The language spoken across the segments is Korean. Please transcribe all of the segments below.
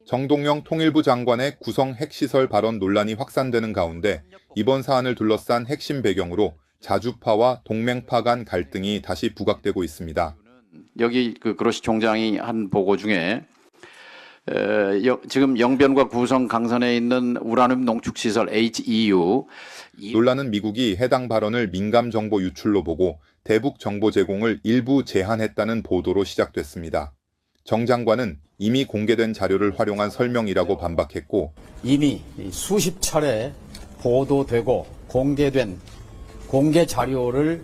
정동영 통일부 장관의 구성 핵시설 발언 논란이 확산되는 가운데 이번 사안을 둘러싼 핵심 배경으로 자주파와 동맹파 간 갈등이 다시 부각되고 있습니다. 여기 그로시 총장이 한 보고 중에 지금 영변과 구성 강선에 있는 우라늄 농축시설 HEU 논란은 미국이 해당 발언을 민감 정보 유출로 보고 대북 정보 제공을 일부 제한했다는 보도로 시작됐습니다. 정 장관은 이미 공개된 자료를 활용한 설명이라고 반박했고, 이미 수십 차례 보도되고 공개된 공개 자료를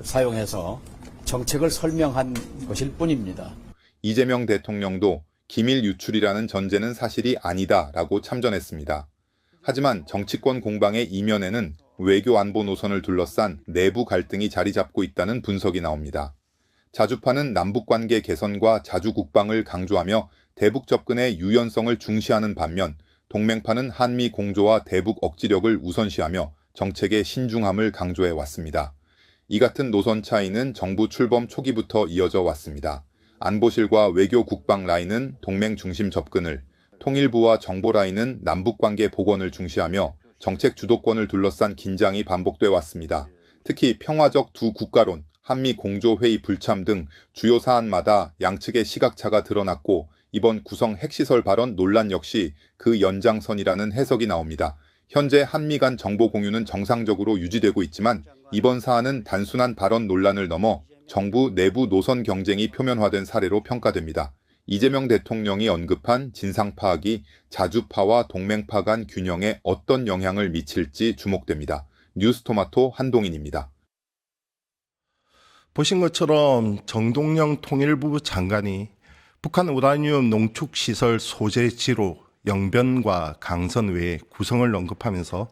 사용해서 정책을 설명한 것일 뿐입니다. 이재명 대통령도 기밀 유출이라는 전제는 사실이 아니다라고 참전했습니다. 하지만 정치권 공방의 이면에는 외교 안보 노선을 둘러싼 내부 갈등이 자리 잡고 있다는 분석이 나옵니다. 자주파는 남북관계 개선과 자주 국방을 강조하며 대북 접근의 유연성을 중시하는 반면, 동맹파는 한미 공조와 대북 억지력을 우선시하며 정책의 신중함을 강조해 왔습니다. 이 같은 노선 차이는 정부 출범 초기부터 이어져 왔습니다. 안보실과 외교 국방 라인은 동맹 중심 접근을, 통일부와 정보 라인은 남북관계 복원을 중시하며 정책 주도권을 둘러싼 긴장이 반복돼 왔습니다. 특히 평화적 두 국가론, 한미 공조회의 불참 등 주요 사안마다 양측의 시각차가 드러났고, 이번 구성 핵시설 발언 논란 역시 그 연장선이라는 해석이 나옵니다. 현재 한미 간 정보 공유는 정상적으로 유지되고 있지만 이번 사안은 단순한 발언 논란을 넘어 정부 내부 노선 경쟁이 표면화된 사례로 평가됩니다. 이재명 대통령이 언급한 진상 파악이 자주파와 동맹파 간 균형에 어떤 영향을 미칠지 주목됩니다. 뉴스토마토 한동인입니다. 보신 것처럼 정동영 통일부 장관이 북한 우라늄 농축시설 소재지로 영변과 강선 외에 구성을 언급하면서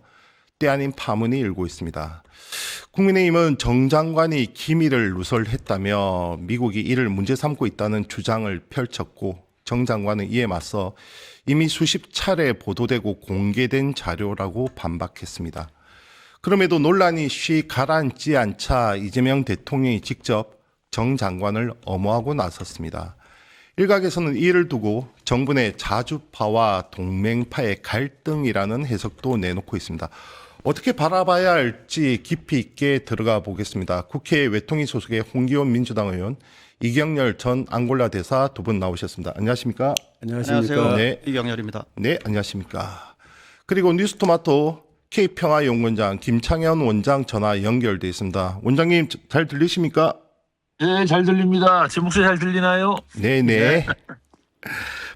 때 아닌 파문이 일고 있습니다. 국민의힘은 정 장관이 기밀을 누설했다며 미국이 이를 문제 삼고 있다는 주장을 펼쳤고, 정 장관은 이에 맞서 이미 수십 차례 보도되고 공개된 자료라고 반박했습니다. 그럼에도 논란이 쉬 가라앉지 않자 이재명 대통령이 직접 정 장관을 엄호하고 나섰습니다. 일각에서는 이를 두고 정부 내 자주파와 동맹파의 갈등이라는 해석도 내놓고 있습니다. 어떻게 바라봐야 할지 깊이 있게 들어가 보겠습니다. 국회 외통위 소속의 홍기원 민주당 의원, 이경열 전 앙골라 대사 두 분 나오셨습니다. 안녕하십니까? 안녕하세요. 네. 이경열입니다. 네, 안녕하십니까? 그리고 뉴스토마토 K평화연구원장 김창현 원장 전화 연결돼 있습니다. 원장님 잘 들리십니까? 네, 잘 들립니다. 제 목소리 잘 들리나요? 네네.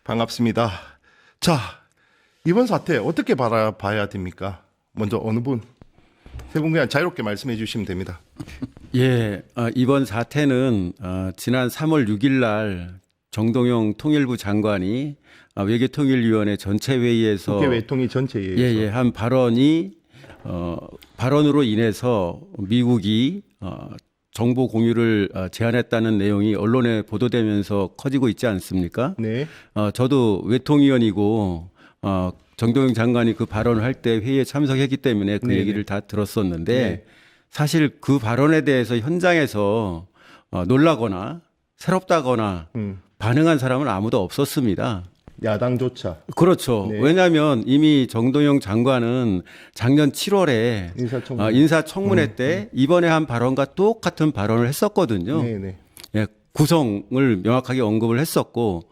반갑습니다. 자, 이번 사태 어떻게 바라봐야 됩니까? 먼저 어느 분? 세 분 그냥 자유롭게 말씀해 주시면 됩니다. 예, 이번 사태는 지난 3월 6일 날 정동영 통일부 장관이 외교통일위원회 전체 회의에서 국회 외통위 전체회의에서 한 발언으로 인해서 미국이 정보 공유를 제한했다는 내용이 언론에 보도되면서 커지고 있지 않습니까? 네. 저도 외통위원이고 정동영 장관이 그 발언을 할 때 회의에 참석했기 때문에 그 네네. 얘기를 다 들었었는데 네. 사실 그 발언에 대해서 현장에서 놀라거나 새롭다거나 반응한 사람은 아무도 없었습니다. 야당조차 그렇죠. 네. 왜냐하면 이미 정동영 장관은 작년 7월에 인사청문회 때 이번에 한 발언과 똑같은 발언을 했었거든요. 네네. 예, 구성을 명확하게 언급을 했었고,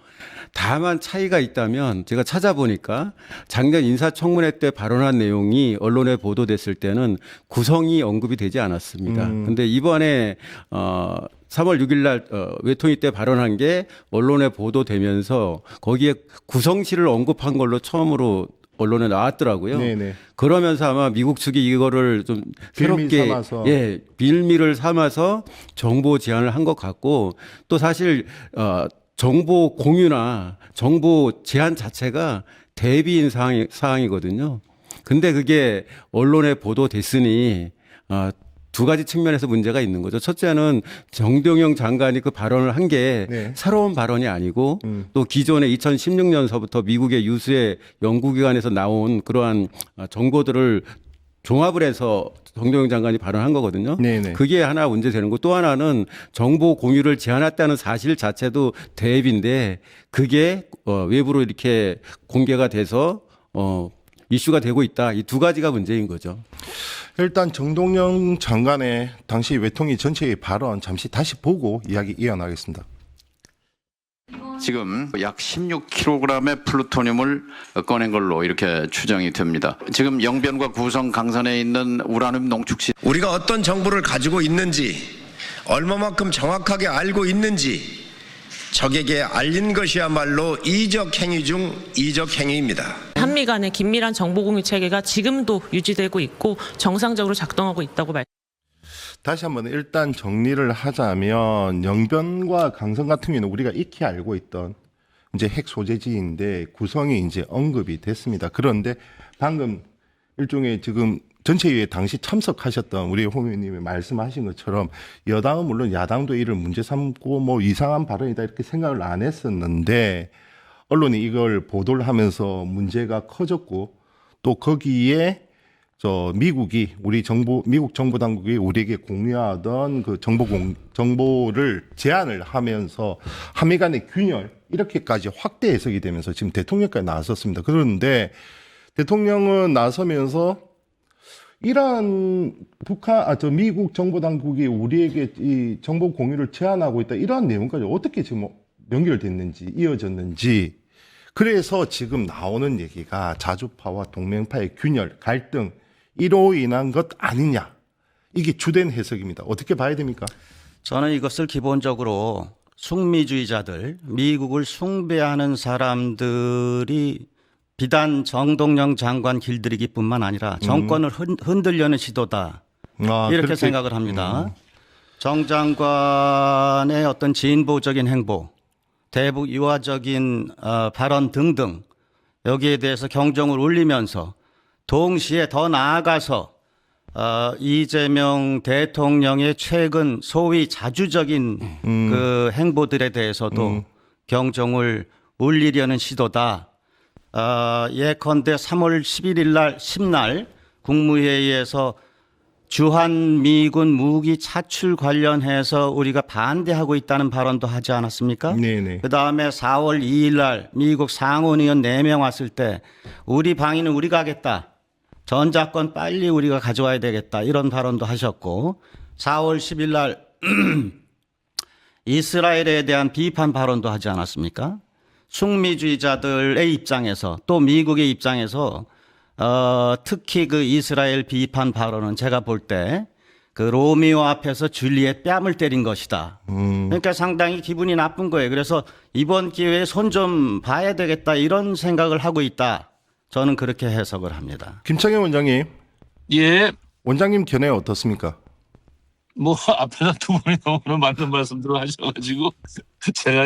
다만 차이가 있다면 제가 찾아보니까 작년 인사청문회 때 발언한 내용이 언론에 보도됐을 때는 구성이 언급이 되지 않았습니다. 근데 이번에 3월 6일 날 외통위 때 발언한 게 언론에 보도되면서 거기에 구성실을 언급한 걸로 처음으로 언론에 나왔더라고요. 네네. 그러면서 아마 미국 측이 이거를 좀 빌미 새롭게 삼아서. 빌미를 삼아서 정보 제안을 한 것 같고, 또 사실 정보 공유나 정보 제한 자체가 대비인 사항이거든요. 근데 그게 언론에 보도됐으니 두 가지 측면에서 문제가 있는 거죠. 첫째는 정동영 장관이 그 발언을 한 게 네. 새로운 발언이 아니고 또 기존에 2016년서부터 미국의 유수의 연구기관에서 나온 그러한 정보들을 종합을 해서 정동영 장관이 발언한 거거든요. 네네. 그게 하나 문제 되는 거. 또 하나는 정보 공유를 제한했다는 사실 자체도 대입인데 그게 외부로 이렇게 공개가 돼서 이슈가 되고 있다. 이 두 가지가 문제인 거죠. 일단 정동영 장관의 당시 외통위 전체의 발언 잠시 다시 보고 이야기 이어나가겠습니다. 지금 약 16kg의 플루토늄을 꺼낸 걸로 이렇게 추정이 됩니다. 지금 영변과 구성 강산에 있는 우라늄 농축시 우리가 어떤 정보를 가지고 있는지, 얼마만큼 정확하게 알고 있는지 적에게 알린 것이야말로 이적 행위 중 이적 행위입니다. 한미 간의 긴밀한 정보 공유 체계가 지금도 유지되고 있고 정상적으로 작동하고 있다고 다시 한번 일단 정리를 하자면 영변과 강선 같은 경우는 우리가 익히 알고 있던 이제 핵 소재지인데 구성이 이제 언급이 됐습니다. 그런데 방금 일종의 지금 전체회의에 당시 참석하셨던 우리 홍 의원님이 말씀하신 것처럼 여당은 물론 야당도 이를 문제 삼고 뭐 이상한 발언이다 이렇게 생각을 안 했었는데 언론이 이걸 보도를 하면서 문제가 커졌고 또 거기에 미국이 미국 정보 당국이 우리에게 공유하던 그 정보를 제한을 하면서 한미 간의 균열 이렇게까지 확대 해석이 되면서 지금 대통령까지 나섰습니다. 그런데 대통령은 나서면서 이러한 미국 정보 당국이 우리에게 이 정보 공유를 제한하고 있다 이러한 내용까지 어떻게 지금 연결됐는지 이어졌는지 그래서 지금 나오는 얘기가 자주파와 동맹파의 균열, 갈등 이로 인한 것 아니냐. 이게 주된 해석입니다. 어떻게 봐야 됩니까? 저는 이것을 기본적으로 숙미주의자들, 미국을 숭배하는 사람들이 비단 정동영 장관 길들이기뿐만 아니라 정권을 흔들려는 시도다. 이렇게 그렇게, 생각을 합니다. 정 장관의 어떤 진보적인 행보, 대북 유화적인 발언 등등 여기에 대해서 경종을 울리면서 동시에 더 나아가서 이재명 대통령의 최근 소위 자주적인 그 행보들에 대해서도 경종을 울리려는 시도다. 예컨대 3월 11일 10날 국무회의에서 주한미군 무기 차출 관련해서 우리가 반대하고 있다는 발언도 하지 않았습니까? 네네. 그다음에 4월 2일 날 미국 상원의원 4명 왔을 때 우리 방위는 우리가 하겠다. 전자권 빨리 우리가 가져와야 되겠다. 이런 발언도 하셨고 4월 10일 날 이스라엘에 대한 비판 발언도 하지 않았습니까? 숙미주의자들의 입장에서 또 미국의 입장에서 특히 그 이스라엘 비판 발언은 제가 볼 때 그 로미오 앞에서 줄리엣 뺨을 때린 것이다. 그러니까 상당히 기분이 나쁜 거예요. 그래서 이번 기회에 손 좀 봐야 되겠다 이런 생각을 하고 있다. 저는 그렇게 해석을 합니다. 김창현 원장님. 예. 원장님 견해 어떻습니까? 뭐 앞에서 두 분이 너무 맞는 말씀들을 하셔가지고 제가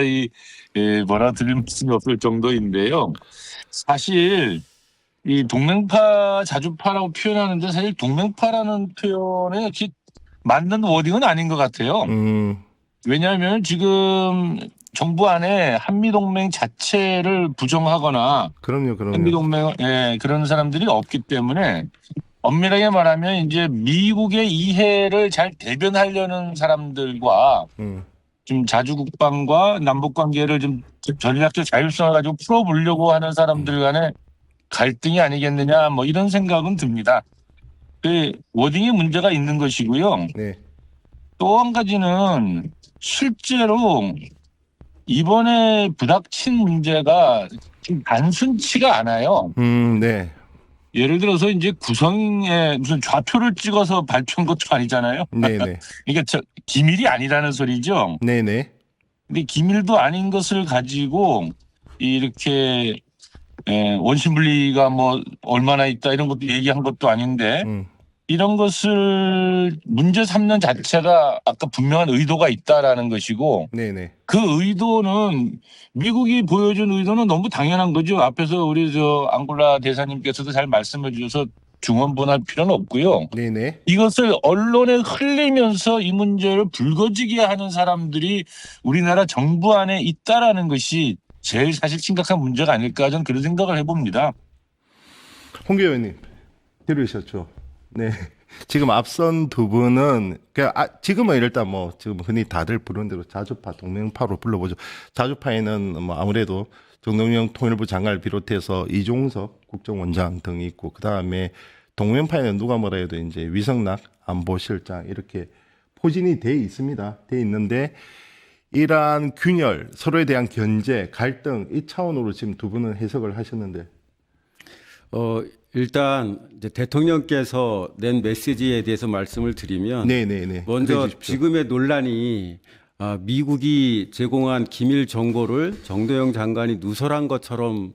뭐라 드릴 말씀이 없을 정도인데요. 사실 이 동맹파 자주파라고 표현하는데 사실 동맹파라는 표현에 맞는 워딩은 아닌 것 같아요. 왜냐하면 지금 정부 안에 한미동맹 자체를 부정하거나 그럼요. 한미동맹 그런 사람들이 없기 때문에 엄밀하게 말하면 이제 미국의 이해를 잘 대변하려는 사람들과 좀 자주국방과 남북관계를 좀 전략적 자율성을 가지고 풀어보려고 하는 사람들 간의 갈등이 아니겠느냐 뭐 이런 생각은 듭니다. 그 워딩에 문제가 있는 것이고요. 네. 또 한 가지는 실제로 이번에 부닥친 문제가 지금 단순치가 않아요. 네. 예를 들어서 이제 구성에 무슨 좌표를 찍어서 발표한 것도 아니잖아요. 네네. 그러니까 기밀이 아니라는 소리죠. 네네. 근데 기밀도 아닌 것을 가지고 이렇게 원심분리가 뭐 얼마나 있다 이런 것도 얘기한 것도 아닌데 이런 것을 문제 삼는 자체가 아까 분명한 의도가 있다라는 것이고 네네. 그 의도는 미국이 보여준 의도는 너무 당연한 거죠. 앞에서 우리 앙골라 대사님께서도 잘 말씀해 주셔서 중언부언할 필요는 없고요. 네네. 이것을 언론에 흘리면서 이 문제를 불거지게 하는 사람들이 우리나라 정부 안에 있다라는 것이 제일 사실 심각한 문제가 아닐까 저는 그런 생각을 해봅니다. 홍 의원님 들으셨죠? 네. 지금 앞선 두 분은 지금은 일단 뭐 지금 흔히 다들 부르는 대로 자주파 동맹파로 불러보죠. 자주파에는 뭐 아무래도 정동영 통일부 장관을 비롯해서 이종석 국정원장 등이 있고 그다음에 동맹파에는 누가 뭐라 해도 이제 위성락 안보실장 이렇게 포진이 돼 있습니다. 돼 있는데 이러한 균열, 서로에 대한 견제, 갈등 이 차원으로 지금 두 분은 해석을 하셨는데 일단 이제 대통령께서 낸 메시지에 대해서 말씀을 드리면 네네네. 먼저 그래 주십시오. 지금의 논란이 미국이 제공한 기밀 정보를 정도영 장관이 누설한 것처럼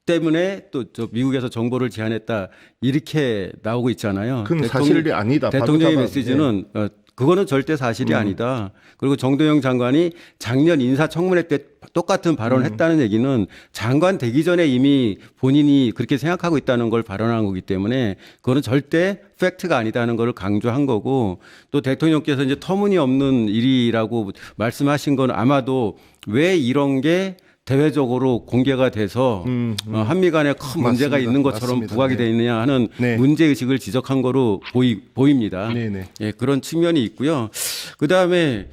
때문에 또 저 미국에서 정보를 제안했다 이렇게 나오고 있잖아요. 그건 사실이 아니다. 대통령의 바로 메시지는 그거는 절대 사실이 아니다. 그리고 정도영 장관이 작년 인사청문회 때 똑같은 발언을 했다는 얘기는 장관 되기 전에 이미 본인이 그렇게 생각하고 있다는 걸 발언한 거기 때문에 그거는 절대 팩트가 아니다는 걸 강조한 거고 또 대통령께서 이제 터무니없는 일이라고 말씀하신 건 아마도 왜 이런 게 대외적으로 공개가 돼서 한미 간에 큰 문제가 맞습니다. 있는 것처럼 맞습니다. 부각이 네. 되어 있느냐 하는 네. 문제의식을 지적한 거로 보입니다. 네네. 예, 그런 측면이 있고요. 그다음에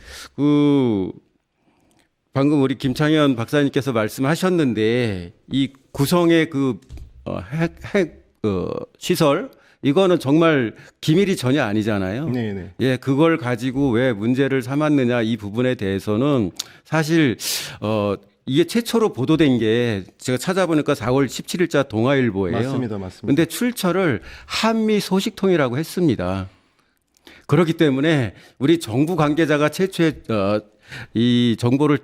방금 우리 김창현 박사님께서 말씀하셨는데 이 구성의 핵 시설 이거는 정말 기밀이 전혀 아니잖아요. 네네. 예, 그걸 가지고 왜 문제를 삼았느냐 이 부분에 대해서는 사실 이게 최초로 보도된 게 제가 찾아보니까 4월 17일자 동아일보예요. 맞습니다. 근데 출처를 한미 소식통이라고 했습니다. 그렇기 때문에 우리 정부 관계자가 최초에 이 정보를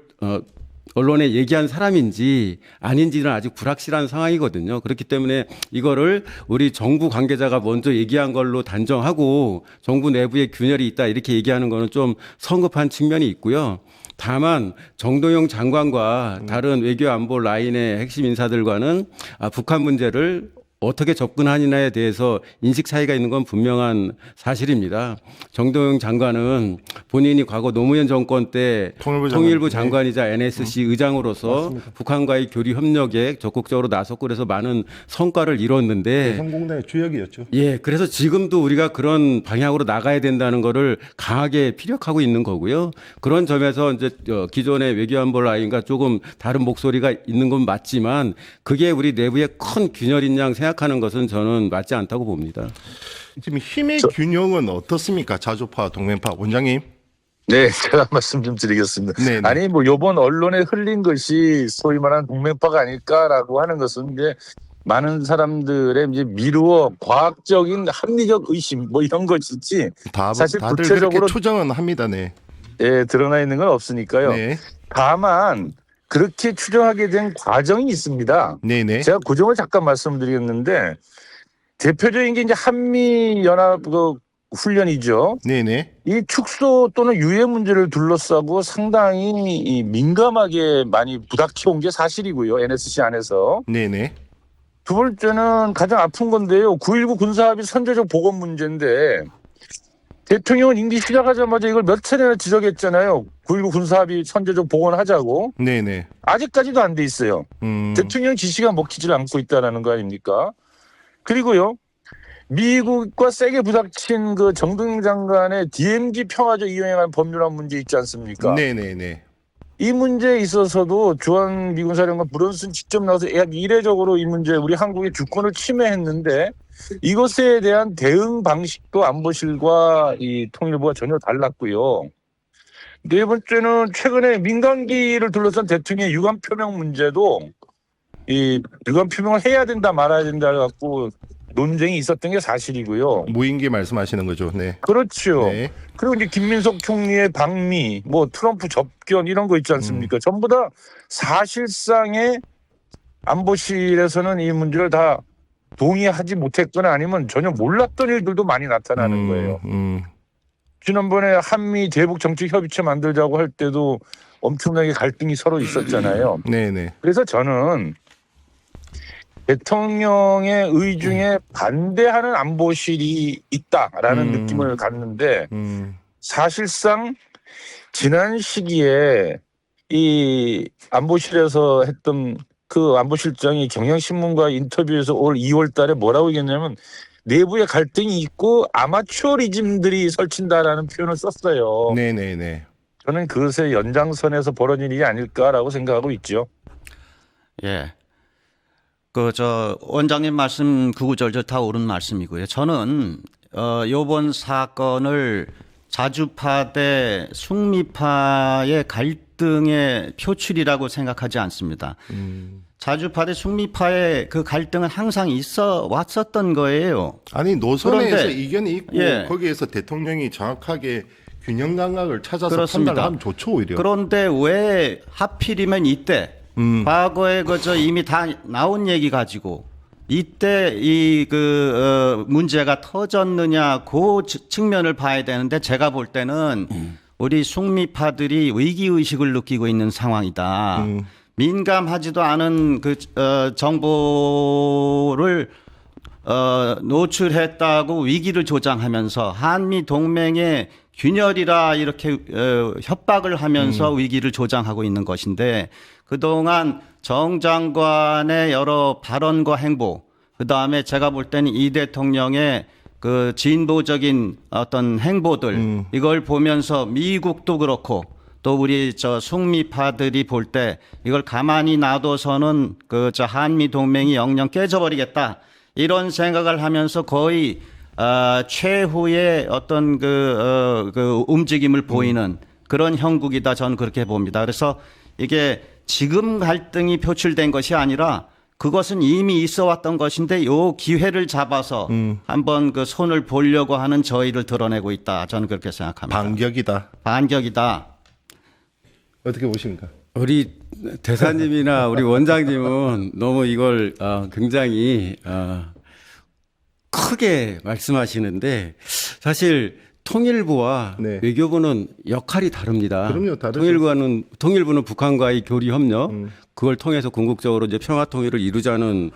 언론에 얘기한 사람인지 아닌지는 아직 불확실한 상황이거든요. 그렇기 때문에 이거를 우리 정부 관계자가 먼저 얘기한 걸로 단정하고 정부 내부에 균열이 있다 이렇게 얘기하는 거는 좀 성급한 측면이 있고요. 다만 정동영 장관과 다른 외교 안보 라인의 핵심 인사들과는 북한 문제를 어떻게 접근하느냐에 대해서 인식 차이가 있는 건 분명한 사실입니다. 정동영 장관은 본인이 과거 노무현 정권 때 통일부 장관이자 NSC 의장으로서 맞습니다. 북한과의 교류 협력에 적극적으로 나섰고 그래서 많은 성과를 이뤘는데 성공단의 주역이었죠. 예, 그래서 지금도 우리가 그런 방향으로 나가야 된다는 거를 강하게 피력하고 있는 거고요. 그런 점에서 이제 기존의 외교안보 라인과 조금 다른 목소리가 있는 건 맞지만 그게 우리 내부의 큰 균열인 양 생각하는 것은 저는 맞지 않다고 봅니다. 지금 힘의 균형은 어떻습니까? 자주파, 동맹파 원장님. 네, 제가 말씀 좀 드리겠습니다. 네네. 아니 뭐 요번 언론에 흘린 것이 소위 말하는 동맹파가 아닐까라고 하는 것은 이제 많은 사람들의 이제 미루어 과학적인 합리적 의심 뭐 이런 것이지 사실 다들 구체적으로 그렇게 추정은 합니다. 네. 예, 드러나 있는 건 없으니까요. 네. 다만 그렇게 추정하게 된 과정이 있습니다. 네네. 제가 그 점을 잠깐 말씀드리겠는데 대표적인 게 이제 한미 연합 훈련이죠. 네네. 이 축소 또는 유해 문제를 둘러싸고 상당히 이 민감하게 많이 부닥쳐온 게 사실이고요. NSC 안에서. 네네. 두 번째는 가장 아픈 건데요. 9.19 군사합의 선제적 복원 문제인데 대통령은 임기 시작하자마자 이걸 몇 차례나 지적했잖아요. 9.19 군사합의 선제적 복원하자고. 네네. 아직까지도 안 돼 있어요. 대통령 지시가 먹히질 않고 있다는 거 아닙니까? 그리고요. 미국과 세게 부닥친 그 정동영 장관의 DMZ 평화적 이용한 법률안 문제 있지 않습니까? 네네네. 이 문제에 있어서도 주한 미군 사령관 브런슨 직접 나와서 이례적으로 이 문제 우리 한국의 주권을 침해했는데 이것에 대한 대응 방식도 안보실과 이 통일부가 전혀 달랐고요. 네 번째는 최근에 민간기를 둘러싼 대통령의 유감 표명 문제도 이 유감 표명을 해야 된다 말아야 된다 갖고 논쟁이 있었던 게 사실이고요. 무인기 말씀하시는 거죠. 네. 그렇죠. 네. 그리고 이제 김민석 총리의 방미, 뭐 트럼프 접견 이런 거 있지 않습니까? 전부 다 사실상의 안보실에서는 이 문제를 다 동의하지 못했거나 아니면 전혀 몰랐던 일들도 많이 나타나는 거예요. 지난번에 한미 대북 정책 협의체 만들자고 할 때도 엄청나게 갈등이 서로 있었잖아요. 네네. 그래서 저는 대통령의 의중에 반대하는 안보실이 있다라는 느낌을 갖는데 사실상 지난 시기에 이 안보실에서 했던 그 안보실장이 경향신문과 인터뷰에서 올 2월 달에 뭐라고 얘기했냐면 내부에 갈등이 있고 아마추어리즘들이 설친다라는 표현을 썼어요. 네네네. 저는 그것의 연장선에서 벌어진 일이 아닐까라고 생각하고 있죠. 예. 원장님 말씀 구구절절 다 옳은 말씀이고요. 저는 요번 사건을 자주파 대 숙미파의 갈등의 표출이라고 생각하지 않습니다. 자주파 대 숙미파의 그 갈등은 항상 있어 왔었던 거예요. 아니 노선에서 그런데, 이견이 있고 예. 거기에서 대통령이 정확하게 균형 감각을 찾아서 그렇습니다. 판단을 하면 좋죠 오히려. 그런데 왜 하필이면 이때 과거에 이미 다 나온 얘기 가지고 이때 문제가 터졌느냐 그 측면을 봐야 되는데 제가 볼 때는 우리 숙미파들이 위기 의식을 느끼고 있는 상황이다. 민감하지도 않은 정보를 노출했다고 위기를 조장하면서 한미 동맹의 균열이라 이렇게 협박을 하면서 위기를 조장하고 있는 것인데 그동안 정 장관의 여러 발언과 행보, 그다음에 제가 볼 때는 이 대통령의 그 진보적인 어떤 행보들 이걸 보면서 미국도 그렇고 또 우리 숙미파들이 볼 때 이걸 가만히 놔둬서는 한미 동맹이 영영 깨져버리겠다 이런 생각을 하면서 거의 최후의 어떤 움직임을 보이는 그런 형국이다 저는 그렇게 봅니다. 그래서 이게 지금 갈등이 표출된 것이 아니라 그것은 이미 있어 왔던 것인데 요 기회를 잡아서 한번 손을 보려고 하는 저희를 드러내고 있다. 저는 그렇게 생각합니다. 반격이다. 어떻게 보십니까? 우리 대사님이나 우리 원장님은 너무 이걸 굉장히 크게 말씀하시는데 사실 통일부와 네. 외교부는 역할이 다릅니다. 그럼요, 다르죠. 통일부는 북한과의 교류 협력, 그걸 통해서 궁극적으로 이제 평화 통일을 이루자는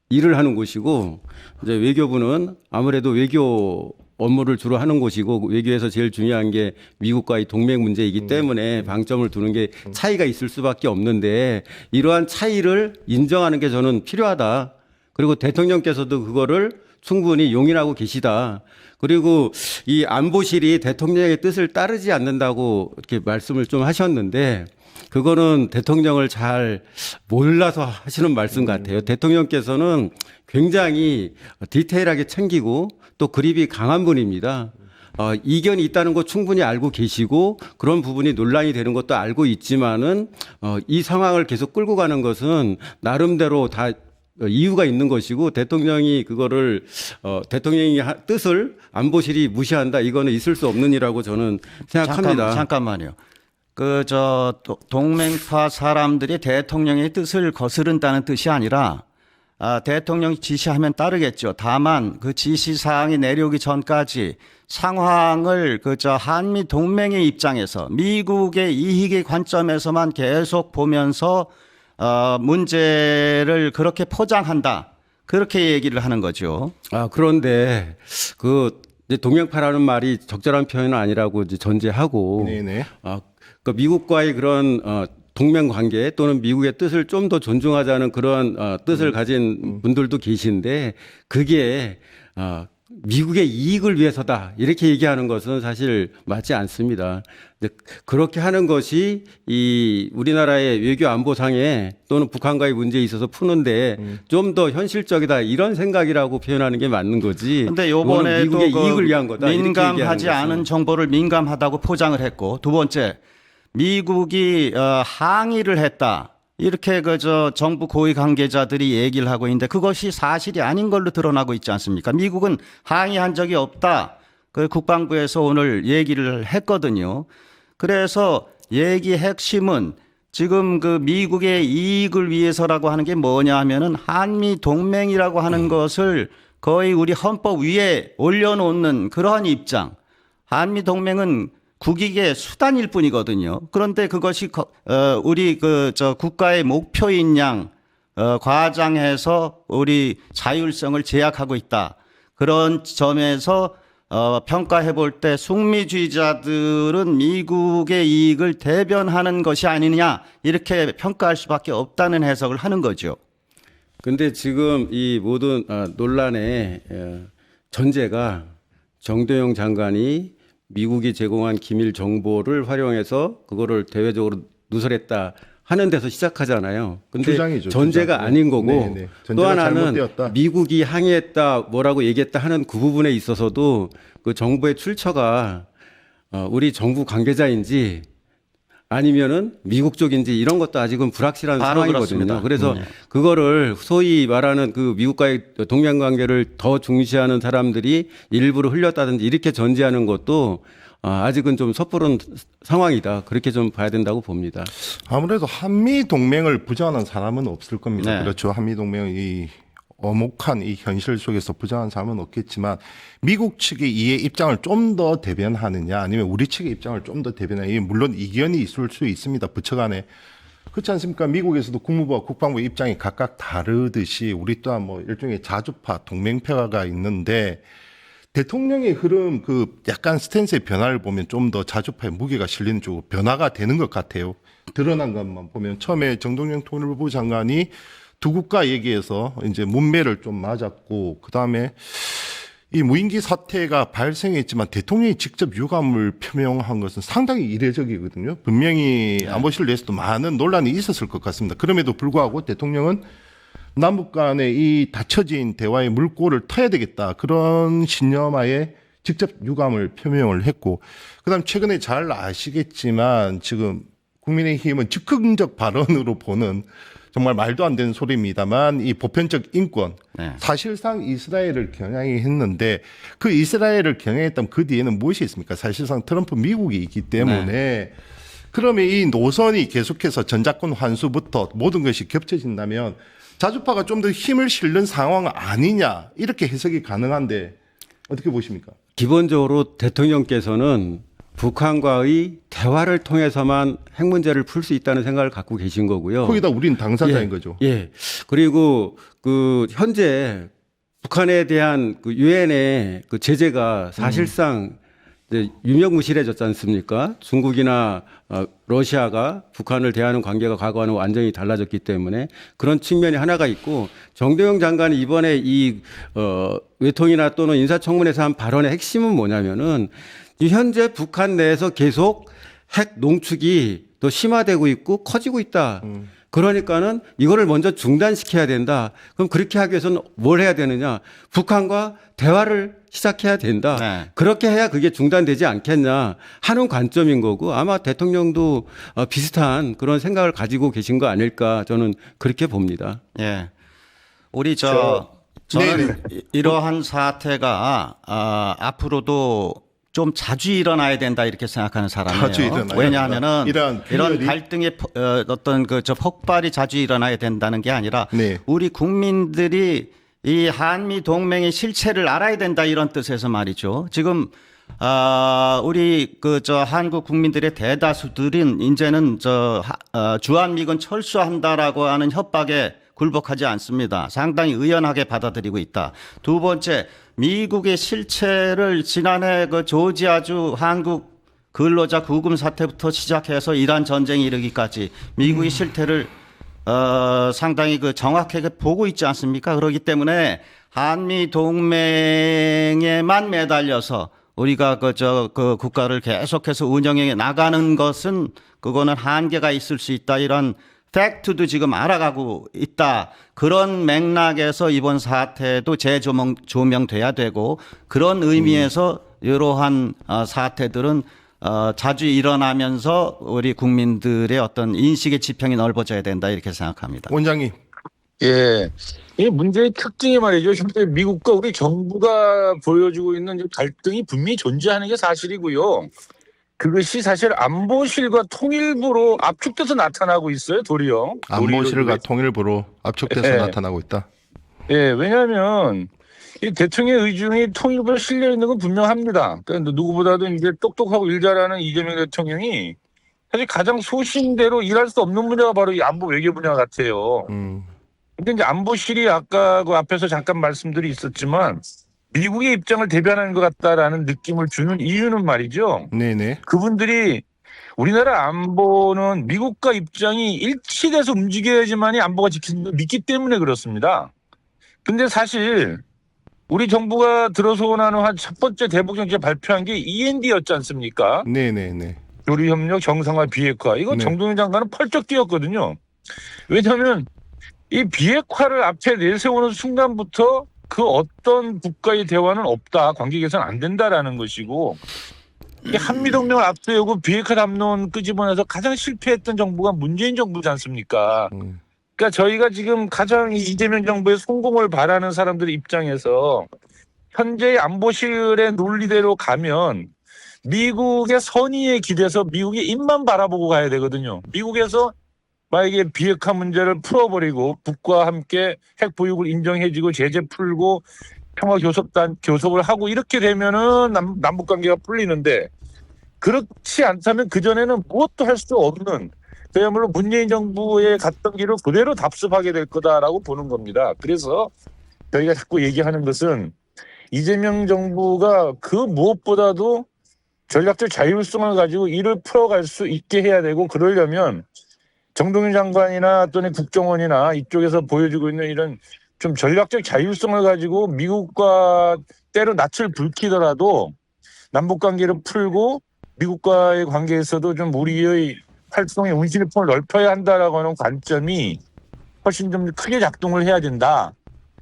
일을 하는 곳이고, 이제 외교부는 아무래도 외교 업무를 주로 하는 곳이고, 외교에서 제일 중요한 게 미국과의 동맹 문제이기 때문에 방점을 두는 게 차이가 있을 수밖에 없는데, 이러한 차이를 인정하는 게 저는 필요하다. 그리고 대통령께서도 그거를 충분히 용인하고 계시다. 그리고 이 안보실이 대통령의 뜻을 따르지 않는다고 이렇게 말씀을 좀 하셨는데 그거는 대통령을 잘 몰라서 하시는 말씀 같아요. 대통령께서는 굉장히 디테일하게 챙기고 또 그립이 강한 분입니다. 이견이 있다는 거 충분히 알고 계시고 그런 부분이 논란이 되는 것도 알고 있지만은 이 상황을 계속 끌고 가는 것은 나름대로 다 이유가 있는 것이고 대통령이 그거를 대통령의 뜻을 안보실이 무시한다 이거는 있을 수 없는 일이라고 저는 생각합니다. 잠깐만요. 동맹파 사람들이 대통령의 뜻을 거스른다는 뜻이 아니라 대통령이 지시하면 따르겠죠. 다만 그 지시 사항이 내려오기 전까지 상황을 한미 동맹의 입장에서 미국의 이익의 관점에서만 계속 보면서 문제를 그렇게 포장한다. 그렇게 얘기를 하는 거죠. 그런데 이제 동맹파라는 말이 적절한 표현은 아니라고 이제 전제하고, 네네. 미국과의 그런 동맹 관계 또는 미국의 뜻을 좀 더 존중하자는 그런 뜻을 가진 분들도 계신데 그게 미국의 이익을 위해서다 이렇게 얘기하는 것은 사실 맞지 않습니다. 그렇게 하는 것이 이 우리나라의 외교 안보상에 또는 북한과의 문제에 있어서 푸는데 좀 더 현실적이다 이런 생각이라고 표현하는 게 맞는 거지. 그런데 이번에도 미국의 이익을 위한 거다. 민감하지 않은 정보를 민감하다고 포장을 했고 두 번째 미국이 항의를 했다. 이렇게 정부 고위 관계자들이 얘기를 하고 있는데 그것이 사실이 아닌 걸로 드러나고 있지 않습니까? 미국은 항의한 적이 없다. 국방부에서 오늘 얘기를 했거든요. 그래서 얘기 핵심은 지금 미국의 이익을 위해서라고 하는 게 뭐냐 하면은 한미 동맹이라고 하는 것을 거의 우리 헌법 위에 올려놓는 그러한 입장. 한미 동맹은 국익의 수단일 뿐이거든요. 그런데 그것이 우리 국가의 목표인 양 과장해서 우리 자율성을 제약하고 있다. 그런 점에서 평가해 볼 때 숙미주의자들은 미국의 이익을 대변하는 것이 아니냐 이렇게 평가할 수밖에 없다는 해석을 하는 거죠. 근데 지금 이 모든 논란에 전제가 정도영 장관이 미국이 제공한 기밀 정보를 활용해서 그거를 대외적으로 누설했다 하는 데서 시작하잖아요. 근데 주장이죠, 전제가 주장. 아닌 거고 네. 또 전제가 하나는 잘못되었다. 미국이 항의했다 뭐라고 얘기했다 하는 그 부분에 있어서도 그 정보의 출처가 우리 정부 관계자인지 아니면은 미국 쪽인지 이런 것도 아직은 불확실한 바로 상황이거든요. 그렇습니다. 그래서 그거를 소위 말하는 그 미국과의 동맹 관계를 더 중시하는 사람들이 일부러 흘렸다든지 이렇게 전제하는 것도 아직은 좀 섣부른 상황이다. 그렇게 좀 봐야 된다고 봅니다. 아무래도 한미 동맹을 부정하는 사람은 없을 겁니다. 네. 그렇죠. 한미 동맹이 엄혹한 이 현실 속에서 부정하는 사람은 없겠지만 미국 측의 이의 입장을 좀 더 대변하느냐 아니면 우리 측의 입장을 좀 더 대변하느냐 물론 이견이 있을 수 있습니다. 부처 간에. 그렇지 않습니까? 미국에서도 국무부와 국방부 입장이 각각 다르듯이 우리 또한 뭐 일종의 자주파 동맹표가 있는데 대통령의 흐름 그 약간 스탠스의 변화를 보면 좀 더 자주파의 무게가 실리는 쪽으로 변화가 되는 것 같아요. 드러난 것만 보면 처음에 정동영 통일부 장관이 두 국가 얘기해서 이제 문매를 좀 맞았고 그다음에 이 무인기 사태가 발생했지만 대통령이 직접 유감을 표명한 것은 상당히 이례적이거든요. 분명히 안보실 내에서도 많은 논란이 있었을 것 같습니다. 그럼에도 불구하고 대통령은 남북 간의 이 닫혀진 대화의 물꼬를 터야 되겠다. 그런 신념하에 직접 유감을 표명을 했고 그다음 최근에 잘 아시겠지만 지금 국민의힘은 즉흥적 발언으로 보는 정말 말도 안 되는 소리입니다만 이 보편적 인권 네. 사실상 이스라엘을 겨냥했는데 그 이스라엘을 겨냥했다면 그 뒤에는 무엇이 있습니까? 사실상 트럼프 미국이 있기 때문에 그러면 이 노선이 계속해서 전작권 환수부터 모든 것이 겹쳐진다면 자주파가 좀 더 힘을 실는 상황 아니냐 이렇게 해석이 가능한데 어떻게 보십니까? 기본적으로 대통령께서는 북한과의 대화를 통해서만 핵 문제를 풀 수 있다는 생각을 갖고 계신 거고요. 거기다 우린 당사자인 거죠. 예. 그리고 그 현재 북한에 대한 그 유엔의 그 제재가 사실상 이제 유명무실해졌지 않습니까? 중국이나 러시아가 북한을 대하는 관계가 과거와는 완전히 달라졌기 때문에 그런 측면이 하나가 있고 정도영 장관이 이번에 이 외통이나 또는 인사청문회에서 한 발언의 핵심은 뭐냐면은 이 현재 북한 내에서 계속 핵 농축이 더 심화되고 있고 커지고 있다. 그러니까는 이거를 먼저 중단시켜야 된다. 그럼 그렇게 하기 위해서는 뭘 해야 되느냐? 북한과 대화를 시작해야 된다. 네. 그렇게 해야 그게 중단되지 않겠냐 하는 관점인 거고 아마 대통령도 비슷한 그런 생각을 가지고 계신 거 아닐까 저는 그렇게 봅니다. 예. 우리 저는 이러한 사태가 앞으로도 좀 자주 일어나야 된다 이렇게 생각하는 사람이에요. 자주 일어나야 왜냐하면은 된다. 이런 갈등의 어떤 저 폭발이 자주 일어나야 된다는 게 아니라 네. 우리 국민들이 이 한미 동맹의 실체를 알아야 된다 이런 뜻에서 말이죠. 지금 우리 한국 국민들의 대다수들은 이제는 주한미군 철수한다라고 하는 협박에 굴복하지 않습니다. 상당히 의연하게 받아들이고 있다. 두 번째, 미국의 실체를 지난해 그 조지아주 한국 근로자 구금 사태부터 시작해서 이란 전쟁이 이르기까지 미국의 실태를 상당히 그 정확하게 보고 있지 않습니까? 그렇기 때문에 한미 동맹에만 매달려서 우리가 그 국가를 계속해서 운영해 나가는 것은 그거는 한계가 있을 수 있다. 이런 팩트도 지금 알아가고 있다. 그런 맥락에서 이번 사태도 재조명돼야 되고 그런 의미에서 이러한 사태들은 자주 일어나면서 우리 국민들의 어떤 인식의 지평이 넓어져야 된다 이렇게 생각합니다. 원장님. 예. 이 문제의 특징이 말이죠. 현재 미국과 우리 정부가 보여주고 있는 갈등이 분명히 존재하는 게 사실이고요. 그것이 사실 안보실과 통일부로 압축돼서 나타나고 있어요, 도리어. 안보실과 통일부로 압축돼서 나타나고 있다. 예, 왜냐하면 이 대통령의 의중이 통일부에 실려 있는 건 분명합니다. 그러니까 누구보다도 이제 똑똑하고 일 잘하는 이재명 대통령이 사실 가장 소신대로 일할 수 없는 분야가 바로 이 안보 외교 분야 같아요. 근데 이제 안보실이 아까 그 앞에서 잠깐 말씀들이 있었지만 미국의 입장을 대변하는 것 같다라는 느낌을 주는 이유는 말이죠. 네네. 그분들이 우리나라 안보는 미국과 입장이 일치돼서 움직여야지만이 안보가 지킨다고 믿기 때문에 그렇습니다. 근데 사실 우리 정부가 들어서고 난 후 한 첫 번째 대북 정책 발표한 게 END였지 않습니까? 네네네. 교류협력 정상화 비핵화. 이거 네. 정동영 장관은 펄쩍 뛰었거든요. 왜냐하면 이 비핵화를 앞에 내세우는 순간부터 그 어떤 국가의 대화는 없다. 관계 개선 안 된다라는 것이고 이 한미동맹을 앞세우고 비핵화 담론 끄집어내서 가장 실패했던 정부가 문재인 정부지 않습니까? 그러니까 저희가 지금 가장 이재명 정부의 성공을 바라는 사람들의 입장에서 현재의 안보실의 논리대로 가면 미국의 선의에 기대서 미국의 입만 바라보고 가야 되거든요. 미국에서 만약에 비핵화 문제를 풀어버리고 북과 함께 핵 보유국을 인정해주고 제재 풀고 평화 교섭을 하고 이렇게 되면은 남북 관계가 풀리는데 그렇지 않다면 그 전에는 무엇도 할 수 없는 그야말로 문재인 정부의 갔던 길을 그대로 답습하게 될 거다라고 보는 겁니다. 그래서 저희가 자꾸 얘기하는 것은 이재명 정부가 그 무엇보다도 전략적 자율성을 가지고 일을 풀어갈 수 있게 해야 되고 그러려면 정동영 장관이나 또는 국정원이나 이쪽에서 보여주고 있는 이런 좀 전략적 자율성을 가지고 미국과 때로 낯을 붉히더라도 남북관계를 풀고 미국과의 관계에서도 좀 우리의 활동의 운신의 폭을 넓혀야 한다라고 하는 관점이 훨씬 좀 크게 작동을 해야 된다.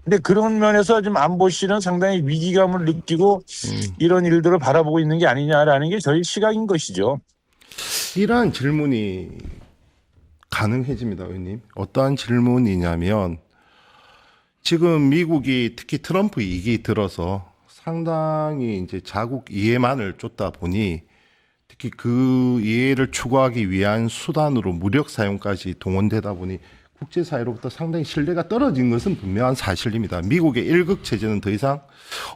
근데 그런 면에서 좀 안보실은 상당히 위기감을 느끼고 이런 일들을 바라보고 있는 게 아니냐라는 게 저희 시각인 것이죠. 이러한 질문이 가능해집니다, 의원님. 어떠한 질문이냐면 지금 미국이 특히 트럼프 2기 들어서 상당히 이제 자국 이해만을 쫓다 보니 특히 그 이해를 추구하기 위한 수단으로 무력 사용까지 동원되다 보니 국제사회로부터 상당히 신뢰가 떨어진 것은 분명한 사실입니다. 미국의 일극 체제는 더 이상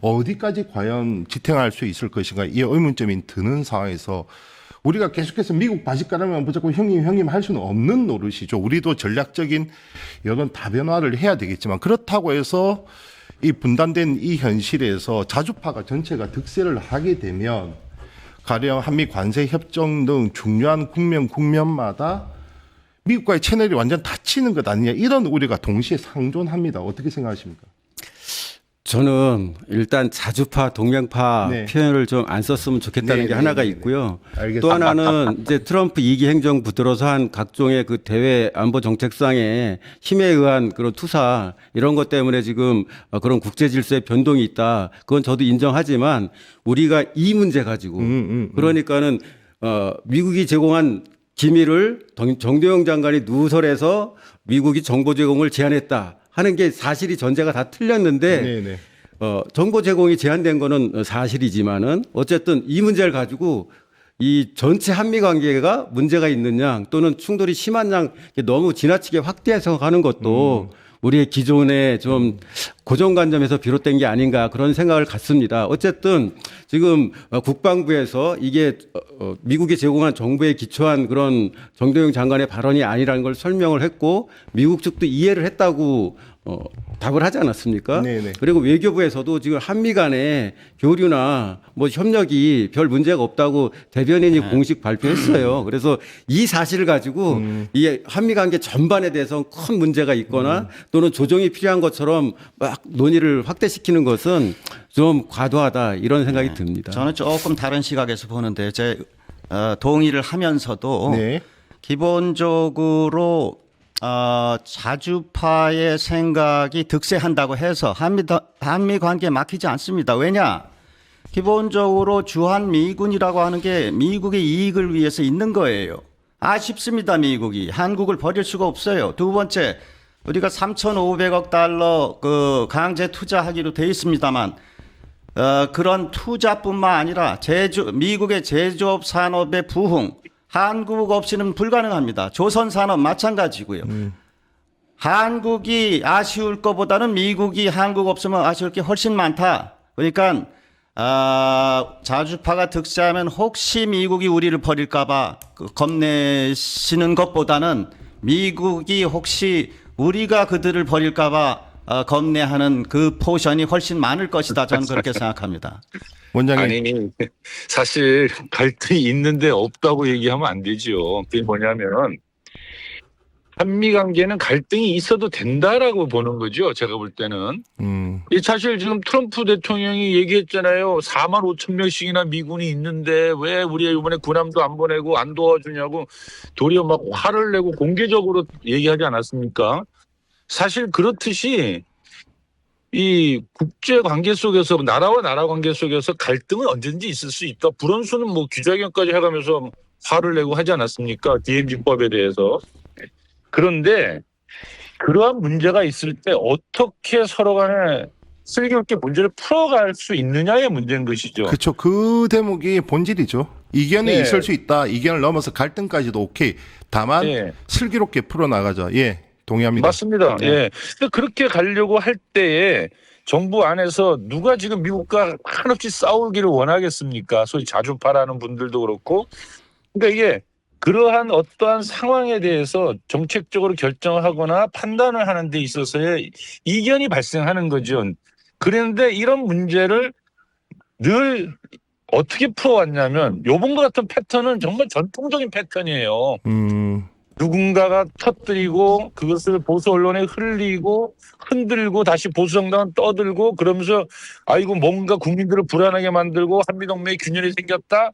어디까지 과연 지탱할 수 있을 것인가 이 의문점이 드는 상황에서 우리가 계속해서 미국 바짓가랑만 붙잡고 형님 할 수는 없는 노릇이죠. 우리도 전략적인 이런 다변화를 해야 되겠지만 그렇다고 해서 이 분단된 이 현실에서 자주파가 전체가 득세를 하게 되면 가령 한미 관세 협정 등 중요한 국면마다 미국과의 채널이 완전 닫히는 것 아니냐 이런 우려가 동시에 상존합니다. 어떻게 생각하십니까? 저는 일단 자주파, 동맹파 네. 표현을 좀 안 썼으면 좋겠다는 네, 게 네, 하나가 네, 있고요. 알겠습니다. 또 하나는 이제 트럼프 2기 행정부 들어서 한 각종의 그 대외 안보 정책상의 힘에 의한 그런 투사 이런 것 때문에 지금 그런 국제 질서의 변동이 있다. 그건 저도 인정하지만 우리가 이 문제 가지고 그러니까는 미국이 제공한 기밀을 정동영 장관이 누설해서 미국이 정보 제공을 제한했다 하는 게 사실이 전제가 다 틀렸는데 네네. 정보 제공이 제한된 거는 사실이지만은 어쨌든 이 문제를 가지고 이 전체 한미 관계가 문제가 있는 양 또는 충돌이 심한 양 너무 지나치게 확대해서 가는 것도 우리의 기존의 좀 고정관념에서 비롯된 게 아닌가 그런 생각을 갖습니다. 어쨌든 지금 국방부에서 이게 미국이 제공한 정보에 기초한 그런 정동영 장관의 발언이 아니라는 걸 설명을 했고 미국 측도 이해를 했다고 답을 하지 않았습니까? 네네. 그리고 외교부에서도 지금 한미 간의 교류나 뭐 협력이 별 문제가 없다고 대변인이 공식 발표했어요. 그래서 이 사실을 가지고 이 한미 관계 전반에 대해서 큰 문제가 있거나 또는 조정이 필요한 것처럼 막 논의를 확대시키는 것은 좀 과도하다 이런 생각이 듭니다. 저는 조금 다른 시각에서 보는데 제 동의를 하면서도 네. 기본적으로 자주파의 생각이 득세한다고 해서 한미 관계에 막히지 않습니다. 왜냐? 기본적으로 주한미군이라고 하는 게 미국의 이익을 위해서 있는 거예요. 아쉽습니다. 미국이. 한국을 버릴 수가 없어요. 두 번째, 우리가 3,500억 달러 그 강제 투자하기로 돼 있습니다만 그런 투자뿐만 아니라 미국의 제조업 산업의 부흥, 한국 없이는 불가능합니다. 조선 산업 마찬가지고요. 한국이 아쉬울 것보다는 미국이 한국 없으면 아쉬울 게 훨씬 많다. 그러니까 자주파가 득세하면 혹시 미국이 우리를 버릴까봐 겁내시는 것보다는 미국이 혹시 우리가 그들을 버릴까봐 겁내하는 그 포션이 훨씬 많을 것이다. 저는 그렇게 생각합니다. 원장님. 아니 사실 갈등이 있는데 없다고 얘기하면 안 되죠. 그게 뭐냐면 한미 관계는 갈등이 있어도 된다라고 보는 거죠. 제가 볼 때는. 사실 지금 트럼프 대통령이 얘기했잖아요. 4만 5천 명씩이나 미군이 있는데 왜 우리 이번에 군함도 안 보내고 안 도와주냐고 도리어 막 화를 내고 공개적으로 얘기하지 않았습니까? 사실 그렇듯이 이 국제 관계 속에서 나라와 나라 관계 속에서 갈등은 언제든지 있을 수 있다. 불원수는 뭐 기자회견까지 해가면서 화를 내고 하지 않았습니까? DMZ법에 대해서. 그런데 그러한 문제가 있을 때 어떻게 서로 간에 슬기롭게 문제를 풀어갈 수 있느냐의 문제인 것이죠. 그렇죠. 그 대목이 본질이죠. 이견이 네. 있을 수 있다. 이견을 넘어서 갈등까지도 오케이. 다만 네. 슬기롭게 풀어나가자. 예, 동의합니다. 맞습니다. 네. 예. 근데 그렇게 가려고 할 때에 정부 안에서 누가 지금 미국과 한없이 싸우기를 원하겠습니까? 소위 자주파라는 분들도 그렇고. 그러니까 이게 그러한 어떠한 상황에 대해서 정책적으로 결정을 하거나 판단을 하는 데 있어서의 이견이 발생하는 거죠. 그런데 이런 문제를 늘 어떻게 풀어왔냐면 요번과 같은 패턴은 정말 전통적인 패턴이에요. 누군가가 터뜨리고 그것을 보수 언론에 흘리고 흔들고 다시 보수 정당은 떠들고 그러면서 아이고 뭔가 국민들을 불안하게 만들고 한미동맹에 균열이 생겼다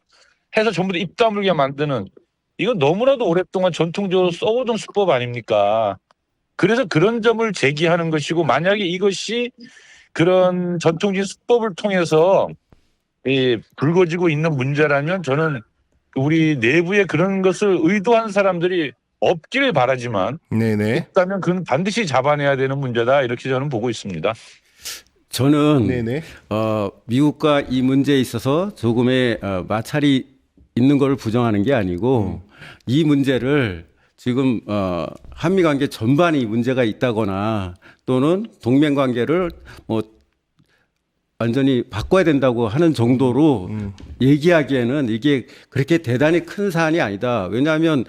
해서 전부 다 입 다물게 만드는 이건 너무나도 오랫동안 전통적으로 써오던 수법 아닙니까? 그래서 그런 점을 제기하는 것이고 만약에 이것이 그런 전통적인 수법을 통해서 불거지고 있는 문제라면 저는 우리 내부에 그런 것을 의도한 사람들이 없기를 바라지만 네네. 있다면 그건 반드시 잡아내야 되는 문제다 이렇게 저는 보고 있습니다. 저는 네네. 미국과 이 문제에 있어서 조금의 마찰이 있는 걸 부정하는 게 아니고 이 문제를 지금 한미 관계 전반이 문제가 있다거나 또는 동맹 관계를 뭐 완전히 바꿔야 된다고 하는 정도로 얘기하기에는 이게 그렇게 대단히 큰 사안이 아니다. 왜냐하면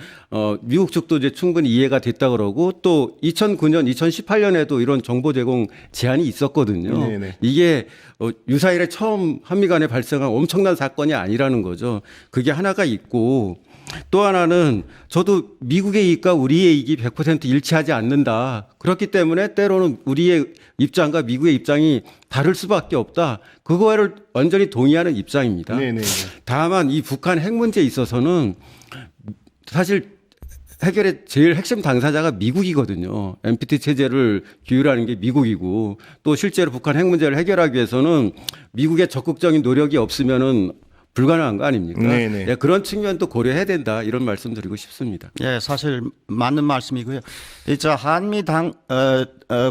미국 측도 이제 충분히 이해가 됐다 그러고 또 2009년, 2018년에도 이런 정보 제공 제한이 있었거든요. 네네. 이게 유사일에 처음 한미 간에 발생한 엄청난 사건이 아니라는 거죠. 그게 하나가 있고 또 하나는 저도 미국의 이익과 우리의 이익이 100% 일치하지 않는다. 그렇기 때문에 때로는 우리의 입장과 미국의 입장이 다를 수밖에 없다. 그거를 완전히 동의하는 입장입니다. 네네. 다만 이 북한 핵 문제에 있어서는 사실 해결의 제일 핵심 당사자가 미국이거든요. NPT 체제를 규율하는 게 미국이고 또 실제로 북한 핵 문제를 해결하기 위해서는 미국의 적극적인 노력이 없으면은 불가능한 거 아닙니까? 네네. 예, 그런 측면도 고려해야 된다 이런 말씀 드리고 싶습니다. 예, 사실 맞는 말씀이고요. 이제 한미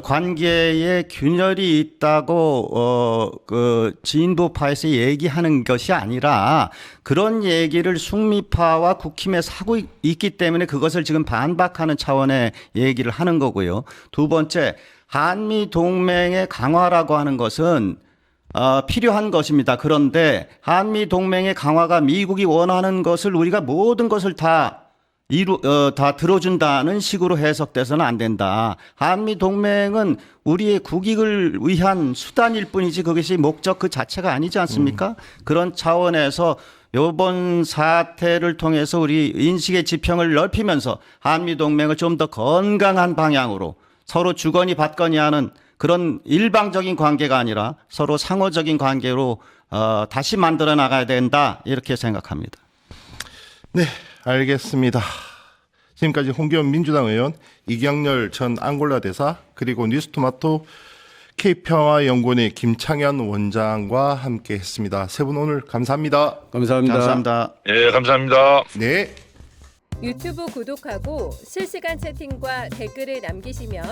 관계에 균열이 있다고 그 진보파에서 얘기하는 것이 아니라 그런 얘기를 숙미파와 국힘에 사고 있기 때문에 그것을 지금 반박하는 차원의 얘기를 하는 거고요. 두 번째, 한미 동맹의 강화라고 하는 것은 필요한 것입니다. 그런데 한미 동맹의 강화가 미국이 원하는 것을 우리가 모든 것을 다 들어준다는 식으로 해석돼서는 안 된다. 한미 동맹은 우리의 국익을 위한 수단일 뿐이지 그것이 목적 그 자체가 아니지 않습니까? 그런 차원에서 이번 사태를 통해서 우리 인식의 지평을 넓히면서 한미 동맹을 좀 더 건강한 방향으로 서로 주거니 받거니 하는 그런 일방적인 관계가 아니라 서로 상호적인 관계로 다시 만들어 나가야 된다 이렇게 생각합니다. 네, 알겠습니다. 지금까지 홍기현 민주당 의원, 이경렬 전 앙골라 대사, 그리고 뉴스토마토 K평화연구원의 김창현 원장과 함께했습니다. 세 분 오늘 감사합니다. 감사합니다. 감사합니다. 예, 감사합니다. 네. 유튜브 구독하고 실시간 채팅과 댓글을 남기시면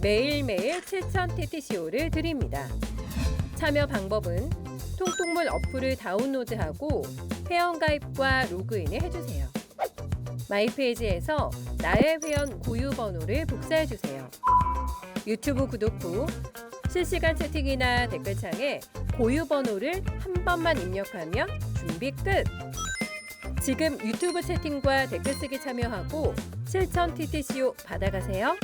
매일매일 실천 TTCO를 드립니다. 참여 방법은 통통물 어플을 다운로드하고 회원가입과 로그인을 해주세요. 마이페이지에서 나의 회원 고유 번호를 복사해주세요. 유튜브 구독 후 실시간 채팅이나 댓글창에 고유 번호를 한 번만 입력하면 준비 끝! 지금 유튜브 채팅과 댓글 쓰기 참여하고 실천 TTCO 받아가세요.